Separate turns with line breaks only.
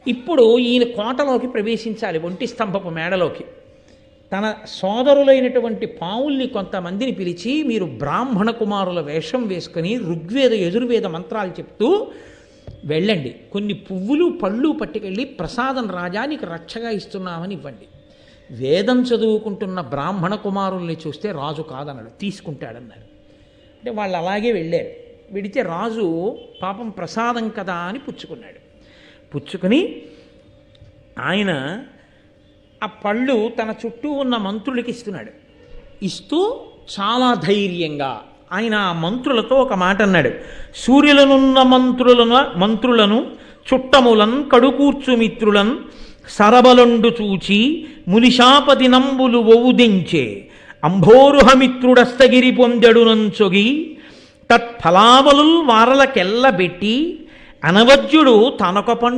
ఇప్పుడు ఈయన కోటలోకి ప్రవేశించాలి, ఒంటి స్తంభపు మేడలోకి. తన సోదరులైనటువంటి పావుల్ని కొంతమందిని పిలిచి, మీరు బ్రాహ్మణ కుమారుల వేషం వేసుకుని ఋగ్వేద యజుర్వేద మంత్రాలు చెప్తూ వెళ్ళండి, కొన్ని పువ్వులు పళ్ళు పట్టుకెళ్ళి ప్రసాదం రాజా నీకు రక్షగా ఇస్తున్నామని ఇవ్వండి. వేదం చదువుకుంటున్న బ్రాహ్మణ కుమారుల్ని చూస్తే రాజు కాదన్నాడు, తీసుకుంటాడన్నారు. అంటే వాళ్ళు అలాగే వెళ్ళారు. వెడితే రాజు పాపం ప్రసాదం కదా అని పుచ్చుకున్నాడు. పుచ్చుకుని ఆయన ఆ పళ్ళు తన చుట్టూ ఉన్న మంత్రులకి ఇస్తున్నాడు. ఇస్తూ చాలా ధైర్యంగా ఆయన ఆ మంత్రులతో ఒక మాట అన్నాడు. సూర్యులనున్న మంత్రులను చుట్టములన్ కడుకూర్చు మిత్రులన్ సరబలండు చూచి మునిశాపతి నంబులు ఒవుదించే అంభోరుహమిత్రుడస్తగిరి పొందెడునంచొగి తత్ఫలావలుల్ వారలకెల్లబెట్టి అనవజ్యుడు తనొక పండు